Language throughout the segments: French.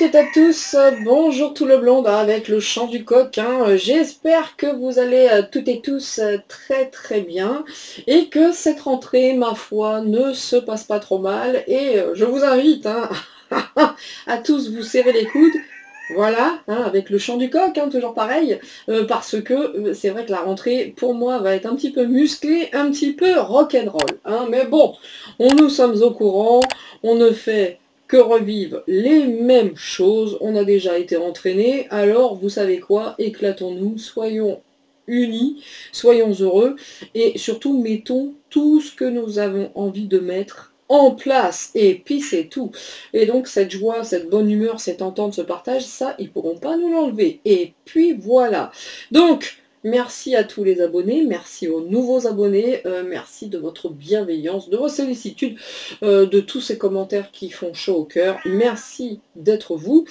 et à tous, bonjour tout le blond avec le chant du coq. J'espère que vous allez toutes et tous très très bien et que cette rentrée, ma foi, ne se passe pas trop mal. Et je vous invite à tous vous serrer les coudes. Voilà, avec le chant du coq, toujours pareil, parce que c'est vrai que la rentrée, pour moi, va être un petit peu musclée, un petit peu rock'n'roll. Mais bon, nous sommes au courant, on ne fait que revivre les mêmes choses, on a déjà été entraînés, alors vous savez quoi, éclatons-nous, soyons unis, soyons heureux, et surtout mettons tout ce que nous avons envie de mettre en place, et puis c'est tout. Et donc cette joie, cette bonne humeur, cette entente, ce partage, ça, ils ne pourront pas nous l'enlever. Et puis voilà. Donc, merci à tous les abonnés, merci aux nouveaux abonnés, merci de votre bienveillance, de vos sollicitudes, de tous ces commentaires qui font chaud au cœur. Merci d'être vous.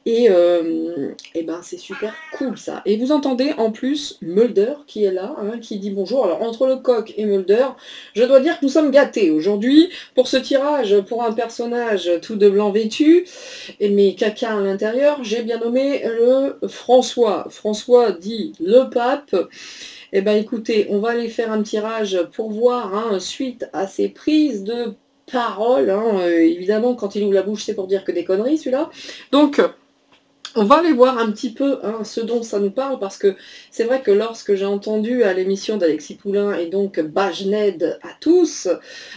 Et ben c'est super cool ça. Et vous entendez en plus Mulder qui est là, qui dit bonjour. Alors entre le coq et Mulder, je dois dire que nous sommes gâtés aujourd'hui pour ce tirage, pour un personnage tout de blanc vêtu, et mes caca à l'intérieur, j'ai bien nommé le François. François dit le pape. Eh ben écoutez, on va aller faire un tirage pour voir, suite à ces prises de parole, évidemment quand il ouvre la bouche c'est pour dire que des conneries celui-là. Donc on va aller voir un petit peu ce dont ça nous parle, parce que c'est vrai que lorsque j'ai entendu à l'émission d'Alexis Poulain et donc Bajned à tous,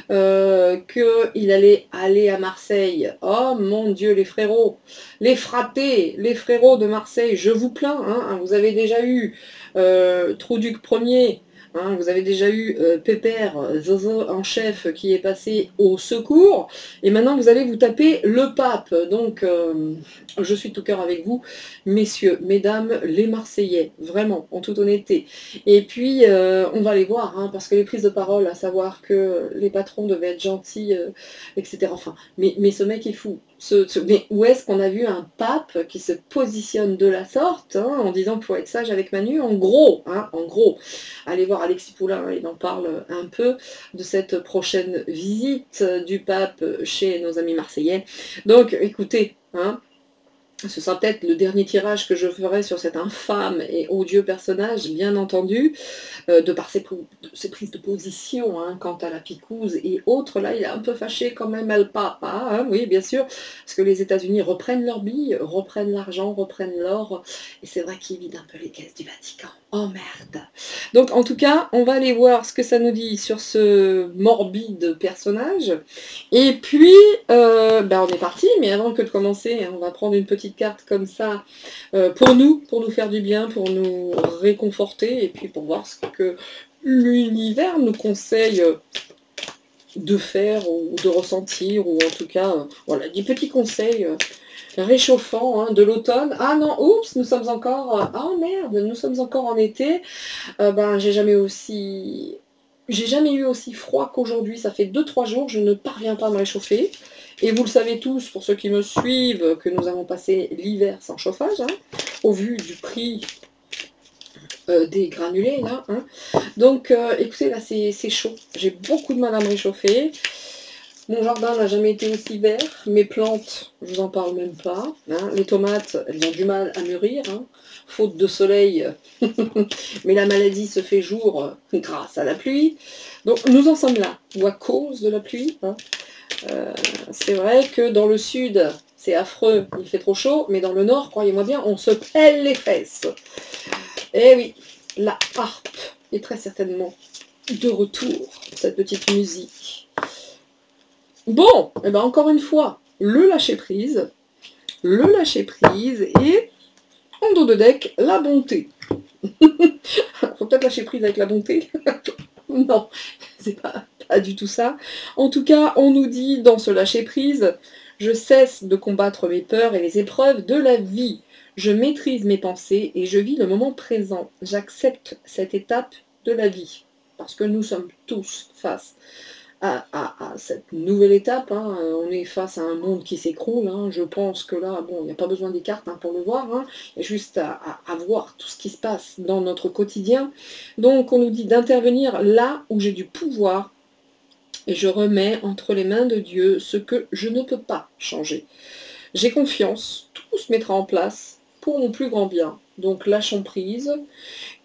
qu'il allait aller à Marseille, oh mon Dieu les frérots, les frappés, les frérots de Marseille, je vous plains, vous avez déjà eu Trouduc Ier, vous avez déjà eu Pépère, Zozo en chef qui est passé au secours, et maintenant vous allez vous taper le pape. Donc je suis de tout cœur avec vous, messieurs, mesdames, les Marseillais, vraiment, en toute honnêteté. Et puis on va les voir, parce que les prises de parole, à savoir que les patrons devaient être gentils, etc. Enfin, mais ce mec est fou. Mais où est-ce qu'on a vu un pape qui se positionne de la sorte, en disant qu'il faut être sage avec Manu, en gros, en gros. Allez voir Alexis Poulain, il en parle un peu de cette prochaine visite du pape chez nos amis marseillais. Donc écoutez, ce sera peut-être le dernier tirage que je ferai sur cet infâme et odieux personnage, bien entendu, de par ses prises de position, quant à la picouse et autres. Là, il est un peu fâché quand même, le papa, oui, bien sûr, parce que les États-Unis reprennent leurs billes, reprennent l'argent, reprennent l'or, et c'est vrai qu'ils vident un peu les caisses du Vatican. Oh merde! Donc, en tout cas, on va aller voir ce que ça nous dit sur ce morbide personnage. Et puis, on est parti, mais avant que de commencer, on va prendre une petite carte comme ça pour nous faire du bien, pour nous réconforter, et puis pour voir ce que l'univers nous conseille de faire ou de ressentir, ou en tout cas, voilà, des petits conseils réchauffants de l'automne. Ah non, oups, nous sommes encore... oh merde, nous sommes encore en été. J'ai jamais eu aussi froid qu'aujourd'hui. Ça fait 2-3 jours, je ne parviens pas à me réchauffer. Et vous le savez tous, pour ceux qui me suivent, que nous avons passé l'hiver sans chauffage, au vu du prix des granulés, là. Donc, écoutez, là, c'est chaud. J'ai beaucoup de mal à me réchauffer. Mon jardin n'a jamais été aussi vert. Mes plantes, je vous en parle même pas. Les tomates, elles ont du mal à mûrir, faute de soleil. Mais la maladie se fait jour grâce à la pluie. Donc, nous en sommes là, ou à cause de la pluie. C'est vrai que dans le sud, c'est affreux, il fait trop chaud, mais dans le nord, croyez-moi bien, on se pèle les fesses. Eh oui, la harpe est très certainement de retour, cette petite musique. Bon, et encore une fois, le lâcher prise, et en dos de deck, la bonté. Faut peut-être lâcher prise avec la bonté. Non, c'est pas du tout ça. En tout cas, on nous dit dans ce lâcher prise, je cesse de combattre mes peurs et les épreuves de la vie. Je maîtrise mes pensées et je vis le moment présent. J'accepte cette étape de la vie. Parce que nous sommes tous face à cette nouvelle étape. On est face à un monde qui s'écroule. Je pense que là, bon, il n'y a pas besoin des cartes pour le voir. Il y a juste à voir tout ce qui se passe dans notre quotidien. Donc on nous dit d'intervenir là où j'ai du pouvoir et je remets entre les mains de Dieu ce que je ne peux pas changer. J'ai confiance, tout se mettra en place pour mon plus grand bien. Donc lâchons prise,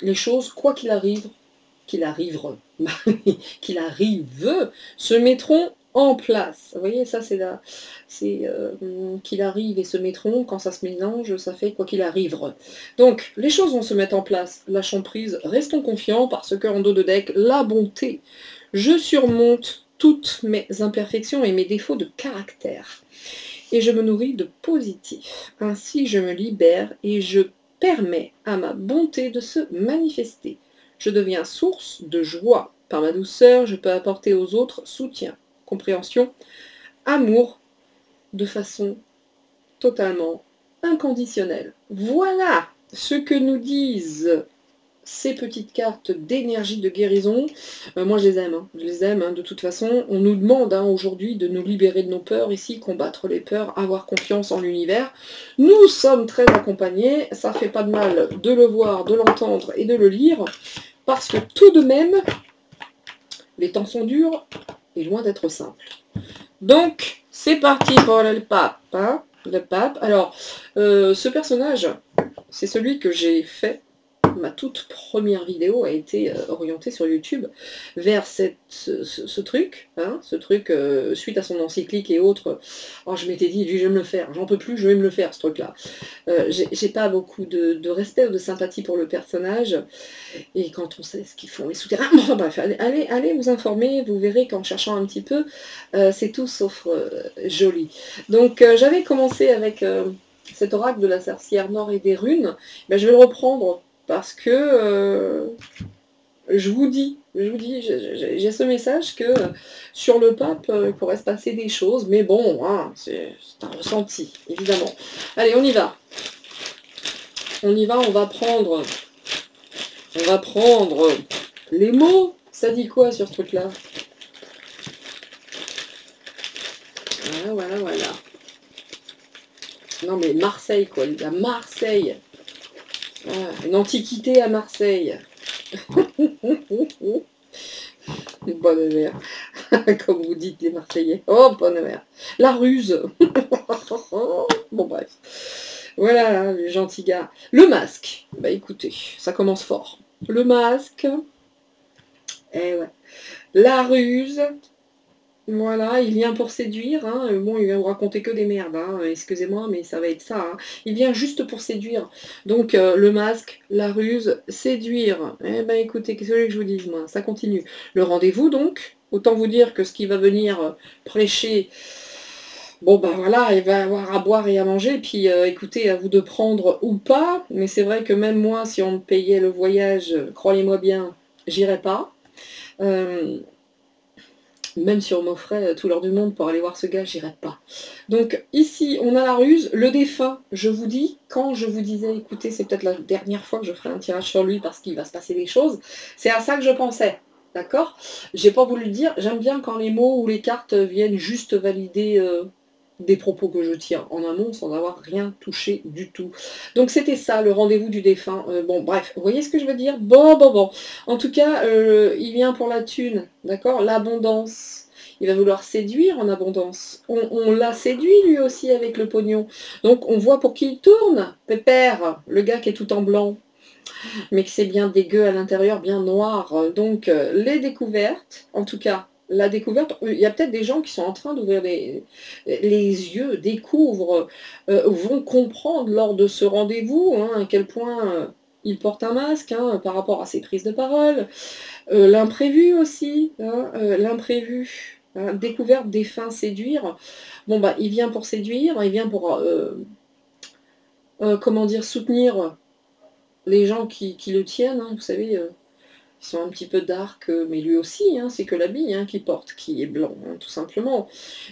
les choses, quoi qu'il arrive, qu'il arrive, qu'il arrive, se mettront en place. Vous voyez, ça c'est là, c'est qu'il arrive et se mettront, quand ça se mélange, ça fait quoi qu'il arrive. Donc, les choses vont se mettre en place, lâchons prise, restons confiants, parce que en dos de deck, la bonté. Je surmonte toutes mes imperfections et mes défauts de caractère. Et je me nourris de positif. Ainsi, je me libère et je permets à ma bonté de se manifester. Je deviens source de joie. Par ma douceur, je peux apporter aux autres soutien, compréhension, amour, de façon totalement inconditionnelle. Voilà ce que nous disent ces petites cartes d'énergie de guérison. Moi je les aime, de toute façon. On nous demande aujourd'hui de nous libérer de nos peurs ici, combattre les peurs, avoir confiance en l'univers. Nous sommes très accompagnés, ça fait pas de mal de le voir, de l'entendre et de le lire, parce que tout de même, les temps sont durs et loin d'être simples. Donc, c'est parti pour le pape. Hein, le pape. Alors, ce personnage, c'est celui que j'ai fait. Ma toute première vidéo a été orientée sur YouTube vers ce truc, hein, suite à son encyclique et autres. Oh, je m'étais dit, lui, je vais me le faire, j'en peux plus, je vais me le faire, ce truc-là. J'ai pas beaucoup de respect ou de sympathie pour le personnage, et quand on sait ce qu'ils font les souterrains, bon, bref, allez vous informer, vous verrez qu'en cherchant un petit peu, c'est tout sauf joli. Donc, j'avais commencé avec cet oracle de la sorcière noire et des runes. Ben, je vais le reprendre parce que je vous dis, j'ai ce message que sur le pape, il pourrait se passer des choses, mais bon, hein, c'est un ressenti, évidemment. Allez, on y va. On y va, on va prendre les mots. Ça dit quoi sur ce truc-là? Voilà. Non mais Marseille, quoi, à Marseille. Une antiquité à Marseille. Bonne mère. Comme vous dites les Marseillais. Oh, bonne mère. La ruse. Bon, bref. Voilà, le gentil gars. Le masque. Bah écoutez, ça commence fort. Le masque. Eh ouais. La ruse. Voilà, il vient pour séduire, hein. Bon, il va vous raconter que des merdes, hein. Excusez-moi, mais ça va être ça, hein. Il vient juste pour séduire. Donc, le masque, la ruse, séduire. Eh ben, écoutez, qu'est-ce que je vous dise, moi, ça continue. Le rendez-vous, donc, autant vous dire que ce qui va venir prêcher, bon, ben voilà, il va avoir à boire et à manger, puis écoutez, à vous de prendre ou pas, mais c'est vrai que même moi, si on me payait le voyage, croyez-moi bien, j'irais pas. Même si on m'offrait tout l'or du monde pour aller voir ce gars, j'irais pas. Donc ici, on a la ruse, le défunt, je vous dis, quand je vous disais, écoutez, c'est peut-être la dernière fois que je ferai un tirage sur lui parce qu'il va se passer des choses, c'est à ça que je pensais, d'accord? J'ai pas voulu le dire, j'aime bien quand les mots ou les cartes viennent juste valider des propos que je tiens en amont sans avoir rien touché du tout. Donc c'était ça, le rendez-vous du défunt. Bon, bref, vous voyez ce que je veux dire? Bon. En tout cas, il vient pour la thune, d'accord? L'abondance. Il va vouloir séduire en abondance. On l'a séduit lui aussi avec le pognon. Donc on voit pour qui il tourne. Pépère, le gars qui est tout en blanc, mais que c'est bien dégueu à l'intérieur, bien noir. Donc les découvertes, en tout cas, la découverte, il y a peut-être des gens qui sont en train d'ouvrir les yeux, découvrent, vont comprendre lors de ce rendez-vous, hein, à quel point il porte un masque, hein, par rapport à ses prises de parole. L'imprévu aussi, hein, l'imprévu, hein, découverte, défunt, séduire. Bon, bah, il vient pour séduire, il vient pour, comment dire, soutenir les gens qui le tiennent, hein, vous savez, ils sont un petit peu dark, mais lui aussi, hein, c'est que l'habit hein, qu'il porte, qui est blanc, hein, tout simplement.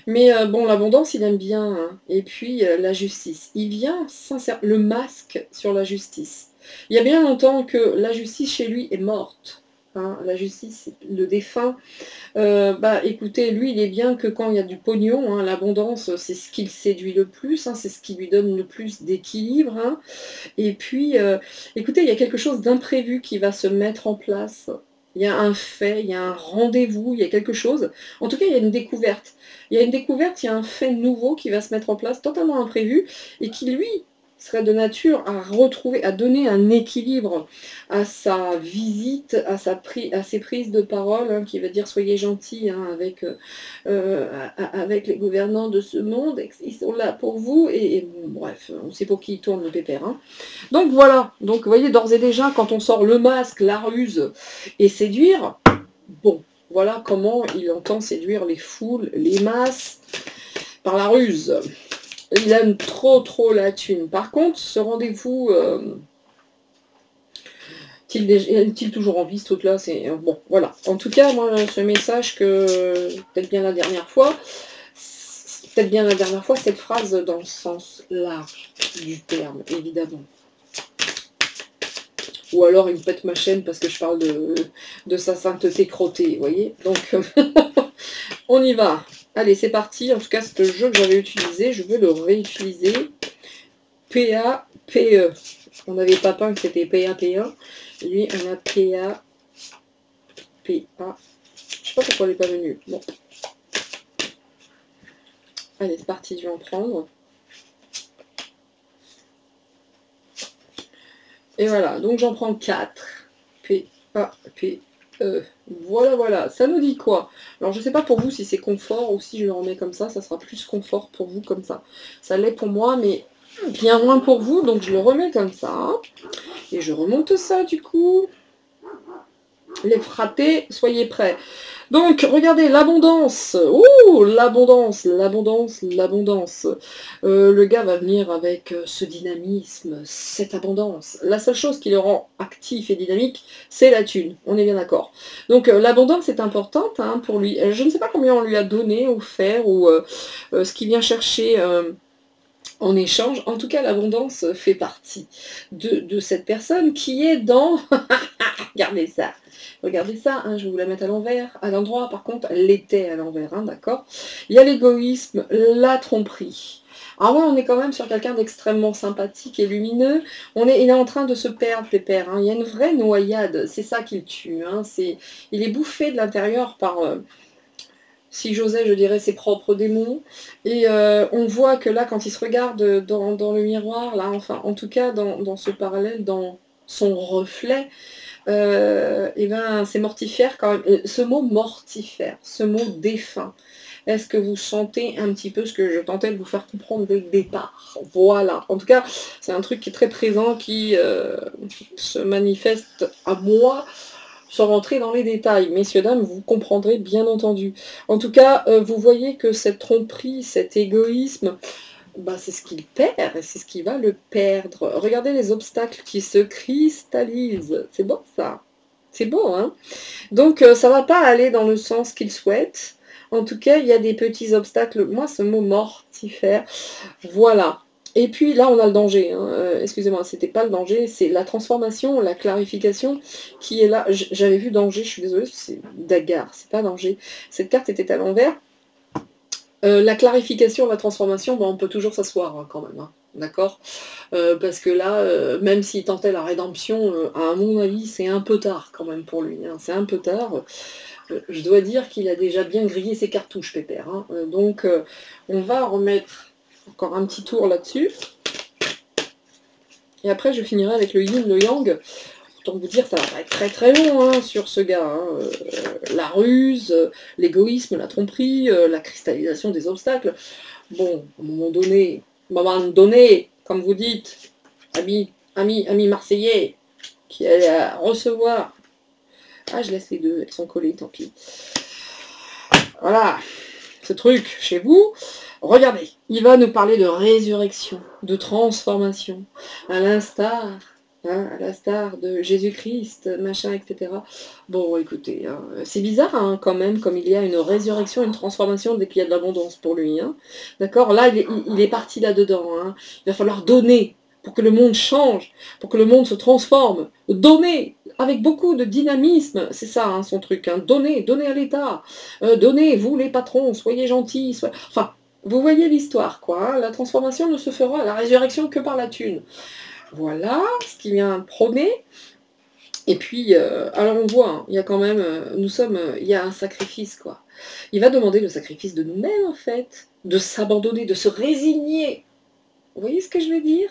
Mais bon, l'abondance, il aime bien. Hein. Et puis, la justice. Il vient sincèrement, le masque sur la justice. Il y a bien longtemps que la justice chez lui est morte. Hein, la justice, le défunt. Bah écoutez, lui il est bien que quand il y a du pognon, hein, l'abondance c'est ce qui le séduit le plus, hein, c'est ce qui lui donne le plus d'équilibre. Hein. Et puis, écoutez, il y a quelque chose d'imprévu qui va se mettre en place. il y a un fait, il y a un rendez-vous, il y a quelque chose. En tout cas, il y a une découverte. Il y a une découverte, il y a un fait nouveau qui va se mettre en place, totalement imprévu, et qui, lui, serait de nature à retrouver, à donner un équilibre à sa visite, à ses prises de parole, hein, qui va dire soyez gentils hein, avec les gouvernants de ce monde, ils sont là pour vous, et bref, on sait pour qui il tourne le pépère. Hein. Donc voilà, donc vous voyez d'ores et déjà, quand on sort le masque, la ruse et séduire, bon, voilà comment il entend séduire les foules, les masses, par la ruse. Il aime trop la thune. Par contre, ce rendez-vous, est-il toujours en vie, ce truc-là, c'est... Bon, voilà. En tout cas, moi, ce message que, peut-être bien la dernière fois, cette phrase dans le sens large du terme, évidemment. Ou alors il me pète ma chaîne parce que je parle de sa sainteté crottée, vous voyez. Donc, on y va. Allez, c'est parti. En tout cas, ce jeu que j'avais utilisé, je veux le réutiliser. P-A-P-E. On avait pas peint que c'était P-A-P-1. Lui, on a P-A-P-A. Je sais pas pourquoi elle n'est pas venue. Bon. Allez, c'est parti, je vais en prendre. Et voilà, donc j'en prends 4. P-A-P-E. Voilà. Ça nous dit quoi? Alors, je sais pas pour vous si c'est confort ou si je le remets comme ça sera plus confort pour vous comme ça. Ça l'est pour moi, mais bien moins pour vous, donc je le remets comme ça. Et je remonte ça, du coup. Les fratés, soyez prêts. Donc, regardez, l'abondance. Ouh, l'abondance. Le gars va venir avec ce dynamisme, cette abondance. La seule chose qui le rend actif et dynamique, c'est la thune. On est bien d'accord. Donc, l'abondance est importante hein, pour lui. Je ne sais pas combien on lui a donné, offert, ou ce qu'il vient chercher... en échange, en tout cas l'abondance fait partie de cette personne qui est dans... Regardez ça, hein, je vais vous la mettre à l'envers, à l'endroit par contre, elle l'était à l'envers, hein, d'accord. Il y a l'égoïsme, la tromperie. Alors ouais, on est quand même sur quelqu'un d'extrêmement sympathique et lumineux, il est en train de se perdre, pépère, hein. Il y a une vraie noyade, c'est ça qui le tue, hein. Il est bouffé de l'intérieur par... si j'osais, je dirais ses propres démons. Et on voit que là, quand il se regarde dans le miroir, là, enfin, en tout cas, dans ce parallèle, dans son reflet, et ben, c'est mortifère quand même. Ce mot mortifère, ce mot défunt, est-ce que vous sentez un petit peu ce que je tentais de vous faire comprendre dès le départ? Voilà. En tout cas, c'est un truc qui est très présent, qui se manifeste à moi, sans rentrer dans les détails. Messieurs, dames, vous comprendrez bien entendu. En tout cas, vous voyez que cette tromperie, cet égoïsme, bah, c'est ce qu'il perd et c'est ce qui va le perdre. Regardez les obstacles qui se cristallisent. C'est beau ça. C'est beau, hein? Donc, ça va pas aller dans le sens qu'il souhaite. En tout cas, il y a des petits obstacles. Moi, ce mot mortifère, voilà. Et puis là, on a le danger. Hein. Excusez-moi, c'était pas le danger, c'est la transformation, la clarification qui est là. J'avais vu danger, je suis désolée, c'est Dagar, c'est pas danger. Cette carte était à l'envers. La clarification, la transformation, bon, on peut toujours s'asseoir hein, quand même, hein, d'accord parce que là, même s'il tentait la rédemption, à mon avis, c'est un peu tard quand même pour lui. Hein, c'est un peu tard. Je dois dire qu'il a déjà bien grillé ses cartouches, pépère. Hein. Donc, on va remettre encore un petit tour là-dessus. Et après, je finirai avec le yin, le yang. Autant vous dire, ça va pas être très long hein, sur ce gars. Hein. La ruse, l'égoïsme, la tromperie, la cristallisation des obstacles. Bon, à un moment donné, comme vous dites, amis marseillais, qui allait à recevoir. Ah, je laisse les deux, elles sont collées, tant pis. Voilà, ce truc chez vous. Regardez, il va nous parler de résurrection, de transformation, à l'instar de Jésus-Christ, machin, etc. Bon, écoutez, hein, c'est bizarre hein, quand même, comme il y a une résurrection, une transformation dès qu'il y a de l'abondance pour lui. Hein. D'accord. Là, il est parti là-dedans. Hein. Il va falloir donner pour que le monde change, pour que le monde se transforme. Donner avec beaucoup de dynamisme, c'est ça hein, son truc. Hein. Donner à l'État. Donnez, vous les patrons, soyez gentils. Enfin, vous voyez l'histoire, quoi. Hein. La transformation ne se fera, la résurrection, que par la thune. Voilà ce qu'il vient prôner. Et puis, alors on voit, hein, il y a quand même, il y a un sacrifice, quoi. Il va demander le sacrifice de nous-mêmes, en fait, de s'abandonner, de se résigner. Vous voyez ce que je veux dire?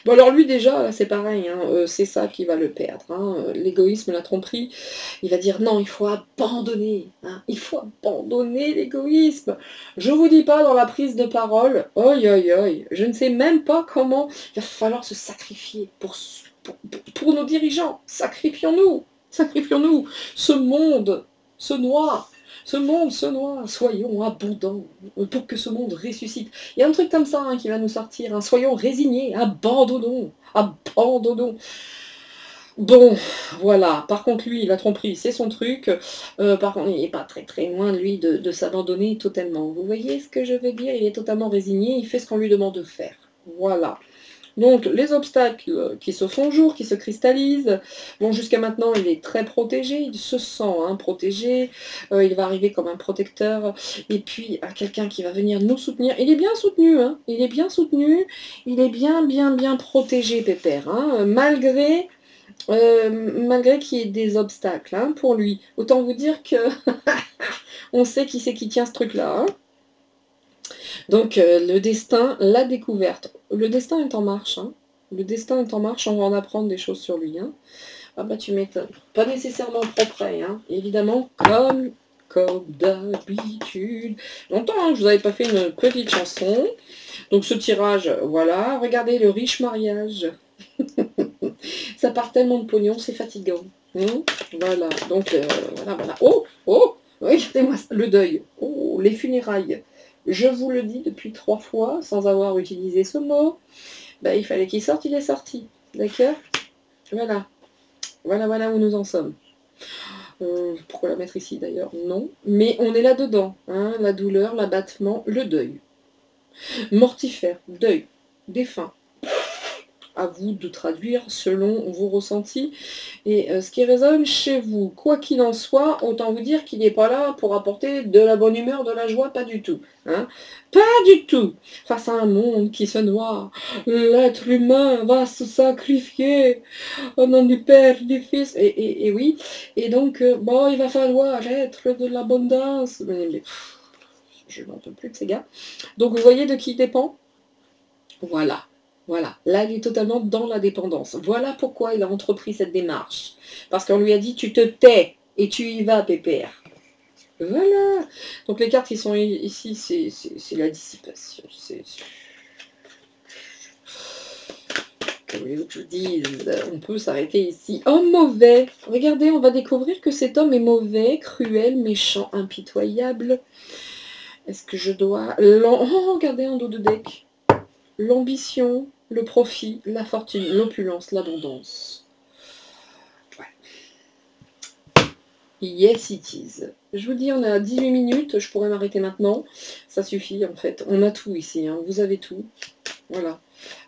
Bon alors lui déjà, là c'est pareil, hein, c'est ça qui va le perdre, hein, l'égoïsme, la tromperie. Il va dire: «Non, il faut abandonner, hein, il faut abandonner l'égoïsme». Je vous dis pas dans la prise de parole, oi oi oi, je ne sais même pas comment il va falloir se sacrifier pour nos dirigeants. Sacrifions-nous, sacrifions-nous. Ce monde se noie, ce monde se noie. Soyons abondants pour que ce monde ressuscite. Il y a un truc comme ça, hein, qui va nous sortir, hein. Soyons résignés, abandonnons, abandonnons. Bon, voilà. Par contre, lui, la tromperie, c'est son truc. Par contre, il n'est pas très très loin, lui, de s'abandonner totalement. Vous voyez ce que je veux dire? Il est totalement résigné, il fait ce qu'on lui demande de faire. Voilà. Donc, les obstacles qui se font jour, qui se cristallisent. Bon, jusqu'à maintenant, il est très protégé, il se sent, hein, protégé. Il va arriver comme un protecteur. Et puis, quelqu'un qui va venir nous soutenir. Il est bien soutenu, hein, il est bien soutenu. Il est bien, bien, bien protégé, Pépère, hein, malgré qu'il y ait des obstacles, hein, pour lui. Autant vous dire que on sait qui c'est qui tient ce truc-là, hein. Donc le destin, la découverte. Le destin est en marche, hein. Le destin est en marche, on va en apprendre des choses sur lui, hein. Ah bah tu m'étonnes. Pas nécessairement propre, hein. Évidemment, comme d'habitude. Longtemps, hein, je vous avais pas fait une petite chanson. Donc ce tirage, voilà. Regardez le riche mariage. Ça part tellement de pognon, c'est fatigant. Voilà, donc voilà, voilà. Oh, oh, regardez-moi ça, le deuil. Oh, les funérailles. Je vous le dis depuis 3 fois, sans avoir utilisé ce mot. Ben, il fallait qu'il sorte, il est sorti. D'accord? Voilà. Voilà, voilà où nous en sommes. Pourquoi la mettre ici d'ailleurs? Non. Mais on est là-dedans. Hein, la douleur, l'abattement, le deuil. Mortifère, deuil, défunt. À vous de traduire selon vos ressentis et ce qui résonne chez vous. Quoi qu'il en soit, autant vous dire qu'il n'est pas là pour apporter de la bonne humeur, de la joie, pas du tout. Hein, pas du tout. Face à un monde qui se noie, l'être humain va se sacrifier au nom du Père, du Fils, et oui. Et donc, bon, il va falloir être de l'abondance. Mais, je n'en peux plus de ces gars. Donc, vous voyez de qui il dépend? Voilà. Voilà, là il est totalement dans la dépendance. Voilà pourquoi il a entrepris cette démarche. Parce qu'on lui a dit tu te tais et tu y vas, Pépère. Voilà. Donc les cartes qui sont ici, c'est la dissipation. Comme les autres disent, on peut s'arrêter ici. Homme mauvais. Regardez, on va découvrir que cet homme est mauvais, cruel, méchant, impitoyable. Est-ce que je dois... Oh, regardez un dos de deck. L'ambition, le profit, la fortune, l'opulence, l'abondance. Ouais. Yes, it is. Je vous dis, on a 18 minutes, je pourrais m'arrêter maintenant. Ça suffit, en fait. On a tout ici, hein. Vous avez tout. Voilà.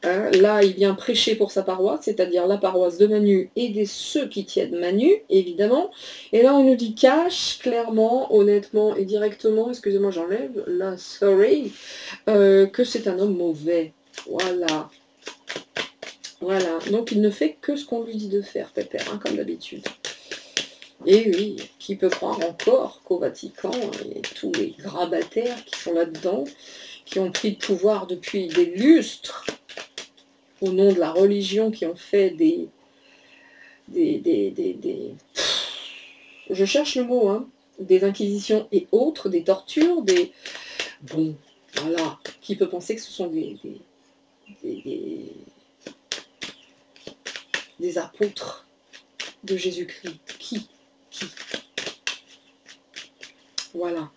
Là, il vient prêcher pour sa paroisse, c'est-à-dire la paroisse de Manu et ceux qui tiennent Manu, évidemment. Et là, on nous dit cash, clairement, honnêtement et directement, excusez-moi, j'enlève, là, sorry, que c'est un homme mauvais. Voilà. Voilà. Donc, il ne fait que ce qu'on lui dit de faire, Pépère, hein, comme d'habitude. Et oui, qui peut croire encore qu'au Vatican, il y a tous les grabataires qui sont là-dedans, qui ont pris le pouvoir depuis des lustres, au nom de la religion, qui ont fait je cherche le mot, hein, des inquisitions et autres, des tortures, bon, voilà, qui peut penser que ce sont des apôtres de Jésus-Christ? Qui? Voilà.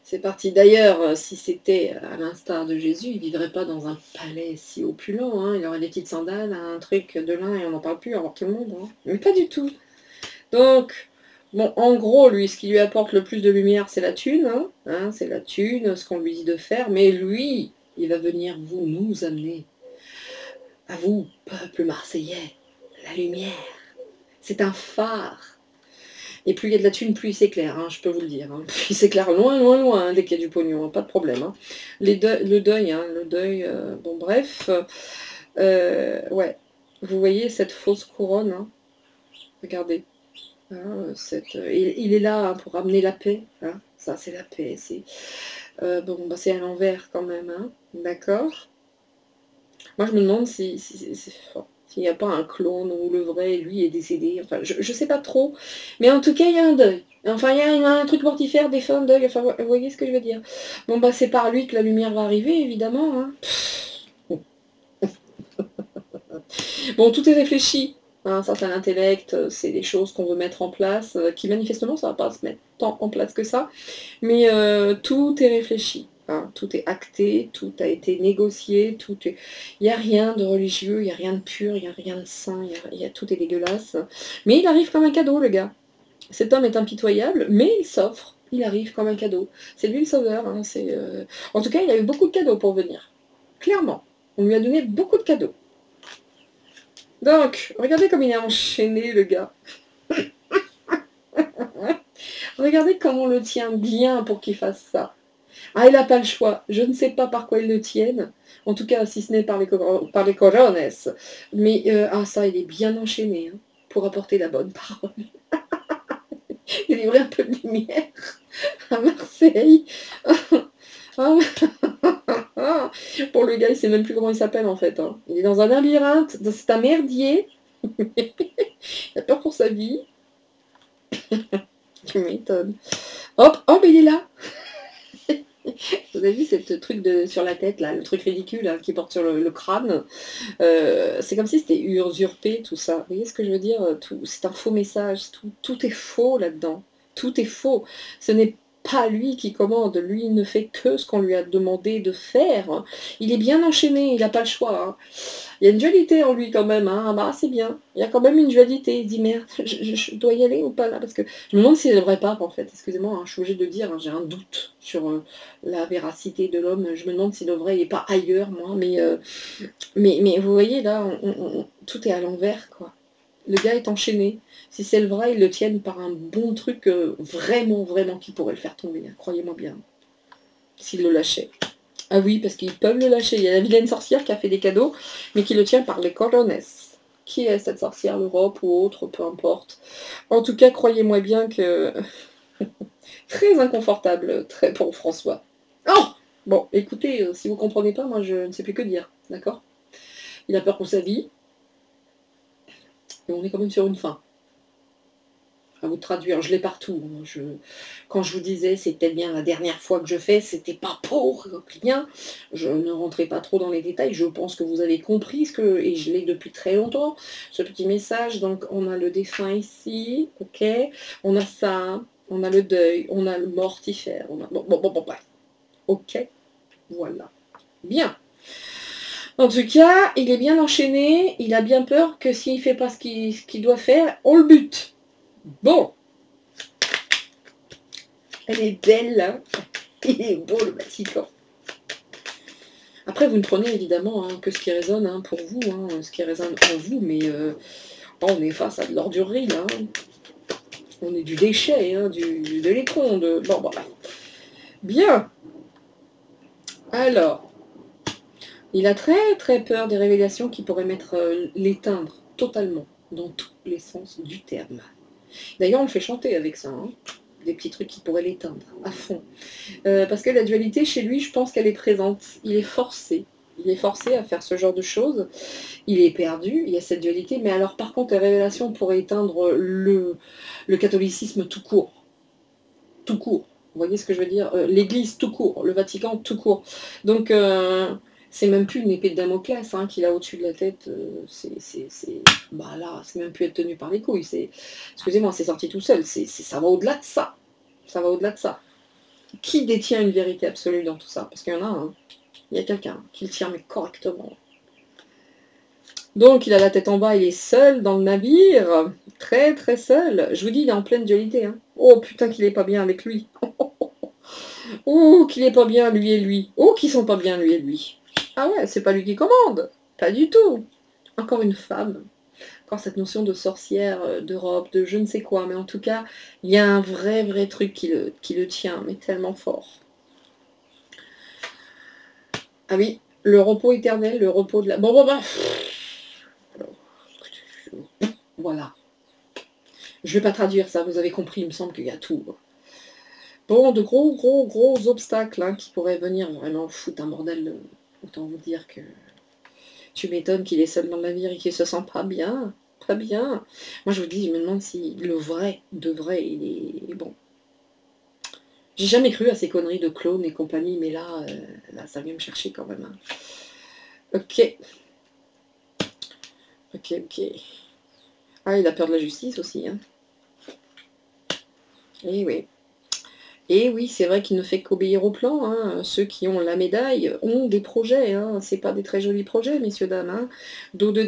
C'est parti. D'ailleurs, si c'était à l'instar de Jésus, il ne vivrait pas dans un palais si opulent. Hein. Il aurait des petites sandales, un truc de lin et on n'en parle plus, à voir tout le monde. Hein. Mais pas du tout. Donc, bon, en gros, lui, ce qui lui apporte le plus de lumière, c'est la thune. Hein, c'est la thune, ce qu'on lui dit de faire. Mais lui, il va venir nous amener. À vous, peuple marseillais, la lumière. C'est un phare. Et plus il y a de la thune, plus il s'éclaire, hein, je peux vous le dire. Hein. Plus il s'éclaire loin, loin, loin, hein, dès qu'il y a du pognon, hein, pas de problème. Hein. Le deuil, bon bref. Ouais, vous voyez cette fausse couronne, hein, Regardez. Hein, il est là hein, pour amener la paix. Hein. Ça, c'est la paix. Bon, bah, c'est à l'envers quand même. Hein. D'accord. Moi, je me demande s'il n'y a pas un clone où le vrai, lui, est décédé. Enfin, je ne sais pas trop. Mais en tout cas, il y a un deuil. Enfin, il y a un truc mortifère, des fins de deuil. Enfin, vous voyez ce que je veux dire. Bon, bah, c'est par lui que la lumière va arriver, évidemment. Hein. Bon, tout est réfléchi. Hein, ça, c'est l'intellect. C'est des choses qu'on veut mettre en place, qui manifestement, ça ne va pas se mettre tant en place que ça. Mais tout est réfléchi. Hein, tout est acté, tout a été négocié, il n'y a rien de religieux, il n'y a rien de pur, il n'y a rien de saint, tout est dégueulasse. Mais il arrive comme un cadeau, le gars. Cet homme est impitoyable, mais il s'offre. Il arrive comme un cadeau. C'est lui le sauveur. Hein, En tout cas, il a eu beaucoup de cadeaux pour venir. Clairement. On lui a donné beaucoup de cadeaux. Donc, regardez comme il est enchaîné, le gars. Regardez comment on le tient bien pour qu'il fasse ça. Ah, il n'a pas le choix. Je ne sais pas par quoi ils le tiennent. En tout cas, si ce n'est par les corones. Mais, ça, il est bien enchaîné hein, pour apporter la bonne parole. Il livrait un peu de lumière à Marseille. Pour le gars, il sait même plus comment il s'appelle en fait. Hein. Il est dans un labyrinthe, c'est un merdier. Il a peur pour sa vie. Tu m'étonnes. Hop, hop, il est là. Vous avez vu ce truc sur la tête, là, le truc ridicule là, qui porte sur le crâne. C'est comme si c'était usurpé, tout ça. Vous voyez ce que je veux dire? C'est un faux message. Tout est faux là-dedans. Tout est faux. Ce n'est pas lui qui commande. Lui, il ne fait que ce qu'on lui a demandé de faire. Il est bien enchaîné, il n'a pas le choix. Hein. Il y a une dualité en lui quand même. Hein. Bah, c'est bien. Il y a quand même une dualité. Il dit, merde, je dois y aller ou pas là? Parce que je me demande si c'est le vrai pape en fait. Excusez-moi, hein, je suis obligée de le dire. Hein, j'ai un doute sur la véracité de l'homme. Je me demande si le vrai n'est pas ailleurs, moi. Mais vous voyez, là, tout est à l'envers, quoi. Le gars est enchaîné. Si c'est le vrai, ils le tiennent par un bon truc vraiment, vraiment qui pourrait le faire tomber. Hein, croyez-moi bien. S'ils le lâchaient. Ah oui, parce qu'ils peuvent le lâcher. Il y a la vilaine sorcière qui a fait des cadeaux, mais qui le tient par les corones. Qui est cette sorcière, l'Europe ou autre, peu importe. En tout cas, croyez-moi bien que... très inconfortable, très pour François. Oh bon, écoutez, si vous comprenez pas, moi je ne sais plus que dire, d'accord? Il a peur pour sa vie, et on est quand même sur une fin. À vous de traduire, je l'ai partout. Quand je vous disais, c'est peut-être bien la dernière fois que je fais, c'était pas pour rien. Je ne rentrais pas trop dans les détails, je pense que vous avez compris et je l'ai depuis très longtemps, ce petit message. Donc on a le défunt ici, ok, on a ça, on a le deuil, on a le mortifère, on a... Bon, bref. Ok, voilà. Bien. En tout cas, il est bien enchaîné, il a bien peur que s'il ne fait pas ce qu'il doit faire, on le bute. Bon. Elle est belle, là. Il est beau, le Vatican. Après, vous ne prenez évidemment hein, que ce qui résonne hein, pour vous, hein, ce qui résonne en vous, mais on est face à de l'ordurerie, là. Hein. On est du déchet, hein, de l'écron, Bon, voilà. Bien. Alors, il a très très peur des révélations qui pourraient l'éteindre totalement, dans tous les sens du terme. D'ailleurs, on le fait chanter avec ça, hein, des petits trucs qui pourraient l'éteindre, à fond. Parce que la dualité, chez lui, je pense qu'elle est présente. Il est forcé. Il est forcé à faire ce genre de choses. Il est perdu, il y a cette dualité. Mais alors, par contre, les révélations pourraient éteindre le catholicisme tout court. Tout court. Vous voyez ce que je veux dire? L'Église tout court, le Vatican tout court. Donc, c'est même plus une épée de Damoclès hein, qu'il a au-dessus de la tête. Bah là, c'est même plus être tenu par les couilles. Excusez-moi, c'est sorti tout seul. Ça va au-delà de ça. Ça va au-delà de ça. Qui détient une vérité absolue dans tout ça? Parce qu'il y en a un. Il y a quelqu'un qui le tient mais correctement. Donc il a la tête en bas, il est seul dans le navire, très très seul. Je vous dis, il est en pleine dualité. Hein. Oh putain qu'il est pas bien avec lui. Oh qu'il est pas bien lui et lui. Oh qu'ils sont pas bien lui et lui. Ah ouais, c'est pas lui qui commande. Pas du tout. Encore une femme. Encore cette notion de sorcière, d'Europe, de je ne sais quoi. Mais en tout cas, il y a un vrai truc qui le tient, mais tellement fort. Ah oui, le repos éternel, le repos de la... Bon. Voilà. Je vais pas traduire ça, vous avez compris, il me semble qu'il y a tout. Bon, de gros obstacles hein, qui pourraient venir vraiment foutre un bordel. Autant vous dire que tu m'étonnes qu'il est seul dans le navire et qu'il se sent pas bien. Pas bien. Moi, je vous dis, je me demande si le vrai, de vrai, il est bon. J'ai jamais cru à ces conneries de clones et compagnie, mais là, là ça vient me chercher quand même. Hein. Ok. Ok. Ah, il a peur de la justice aussi. Hein. Eh oui. Et oui, c'est vrai qu'il ne fait qu'obéir au plan. Hein. Ceux qui ont la médaille ont des projets. Hein. C'est pas des très jolis projets, messieurs, dames. Hein. Dos de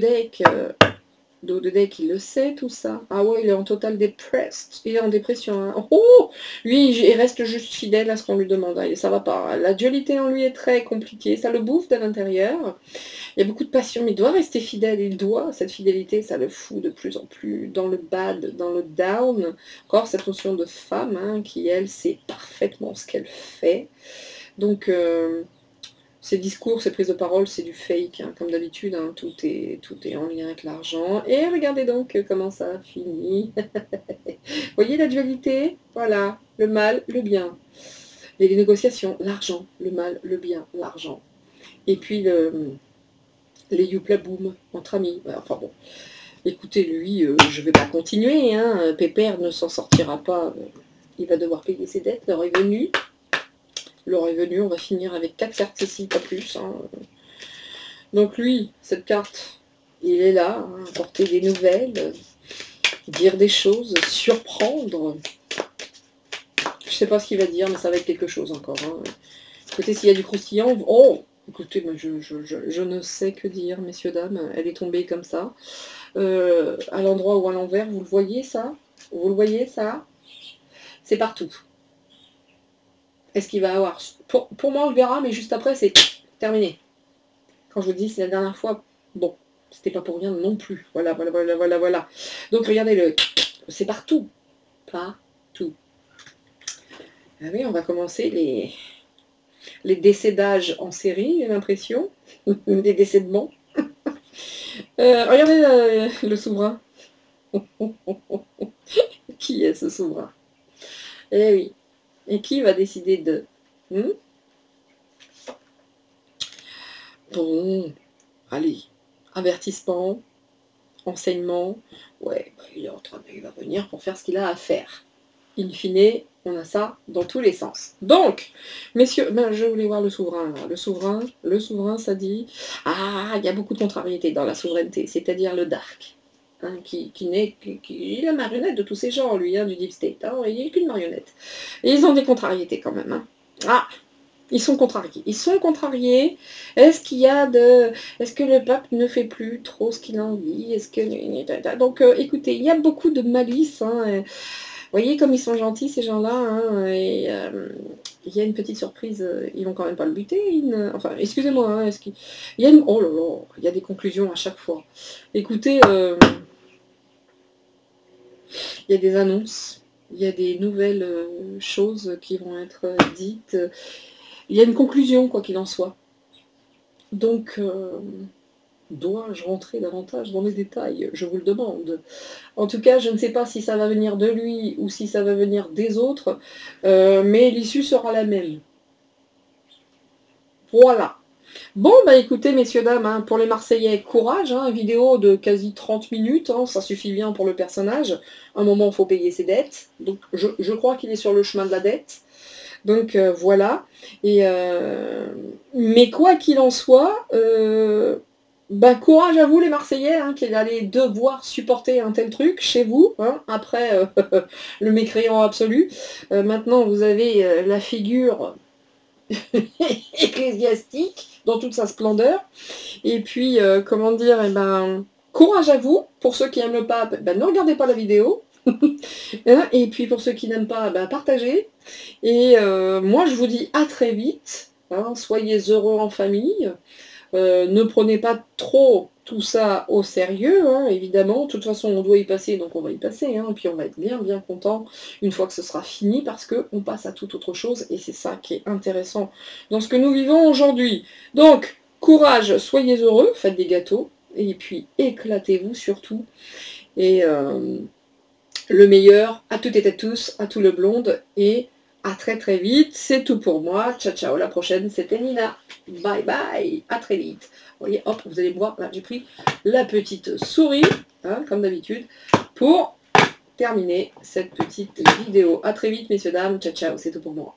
deck, il le sait tout ça. Ah ouais, il est en total depressed. Il est en dépression. Hein. Oh, lui, il reste juste fidèle à ce qu'on lui demande. Hein. Et ça va pas. La dualité en lui est très compliquée. Ça le bouffe de l'intérieur. Il y a beaucoup de passion, mais il doit rester fidèle. Il doit. Cette fidélité, ça le fout de plus en plus dans le bad, dans le down. Encore cette notion de femme hein, qui, elle, sait parfaitement ce qu'elle fait. Donc, ses discours, ses prises de parole, c'est du fake, hein, comme d'habitude. Hein, tout est en lien avec l'argent. Et regardez donc comment ça a fini. Vous voyez la dualité? Voilà. Le mal, le bien. Les négociations, l'argent, le mal, le bien, l'argent. Et puis, les youpla boom entre amis. Enfin bon, écoutez, lui, je vais pas continuer. Hein. Pépère ne s'en sortira pas. Il va devoir payer ses dettes. L'heure est venue. On va finir avec 4 cartes ici, pas plus. Hein. Donc lui, cette carte, il est là, hein, apporter des nouvelles, dire des choses, surprendre. Je sais pas ce qu'il va dire, mais ça va être quelque chose encore. Hein. Écoutez, s'il y a du croustillant... Oh, écoutez, moi, je ne sais que dire, messieurs, dames. Elle est tombée comme ça. À l'endroit ou à l'envers, vous le voyez ça? Vous le voyez ça? C'est partout. Est-ce qu'il va avoir... Pour moi, on le verra, mais juste après, c'est terminé. Quand je vous dis, c'est la dernière fois, bon, c'était pas pour rien non plus. Voilà. Donc, regardez-le. C'est partout. Partout. Ah oui, on va commencer les décédages en série, j'ai l'impression. Des décédements. Regardez le souverain. Qui est ce souverain? Eh oui. Et qui va décider de... Bon, allez, avertissement, enseignement, ouais, il va venir pour faire ce qu'il a à faire. In fine, on a ça dans tous les sens. Donc, messieurs, je voulais voir le souverain. Là. Le souverain, ça dit, ah, il y a beaucoup de contrariétés dans la souveraineté, c'est-à-dire le dark. Hein, qui est la marionnette de tous ces gens, lui, hein, du deep state. Hein, il n'est qu'une marionnette. Et ils ont des contrariétés quand même. Hein. Ah, ils sont contrariés. Est-ce que le peuple ne fait plus trop ce qu'il a envie? Donc, écoutez, il y a beaucoup de malice. Hein, vous voyez comme ils sont gentils, ces gens-là. Hein, et il y a une petite surprise. Ils vont quand même pas le buter. Enfin, excusez-moi. Hein, oh là là, il y a des conclusions à chaque fois. Écoutez, il y a des annonces. Il y a des nouvelles choses qui vont être dites. Il y a une conclusion, quoi qu'il en soit. Donc, dois-je rentrer davantage dans les détails? Je vous le demande. En tout cas, je ne sais pas si ça va venir de lui ou si ça va venir des autres, mais l'issue sera la même. Voilà. Bon, bah écoutez, messieurs, dames, hein, pour les Marseillais, courage, hein, vidéo de quasi 30 minutes, hein, ça suffit bien pour le personnage. À un moment, il faut payer ses dettes. Donc, je crois qu'il est sur le chemin de la dette. Donc voilà. Et, mais quoi qu'il en soit, courage à vous les Marseillais, hein, qui allez devoir supporter un tel truc chez vous, hein, après le mécréant absolu. Maintenant vous avez la figure ecclésiastique dans toute sa splendeur. Et puis, comment dire, courage à vous. Pour ceux qui aiment le pape, ne regardez pas la vidéo. Et puis pour ceux qui n'aiment pas, partagez. Et moi je vous dis à très vite. Hein, soyez heureux en famille. Ne prenez pas trop tout ça au sérieux, hein, évidemment. De toute façon, on doit y passer, donc on va y passer. Hein, et puis on va être bien content une fois que ce sera fini, parce qu'on passe à toute autre chose. Et c'est ça qui est intéressant dans ce que nous vivons aujourd'hui. Donc, courage, soyez heureux, faites des gâteaux. Et puis, éclatez-vous surtout. Et le meilleur à toutes et à tous, à tout le blonde, et à très très vite. C'est tout pour moi. Ciao ciao, la prochaine c'était Nina. Bye bye, à très vite. Vous voyez, hop, vous allez voir, là j'ai pris la petite souris, hein, comme d'habitude, pour terminer cette petite vidéo. À très vite messieurs dames, ciao ciao, c'est tout pour moi.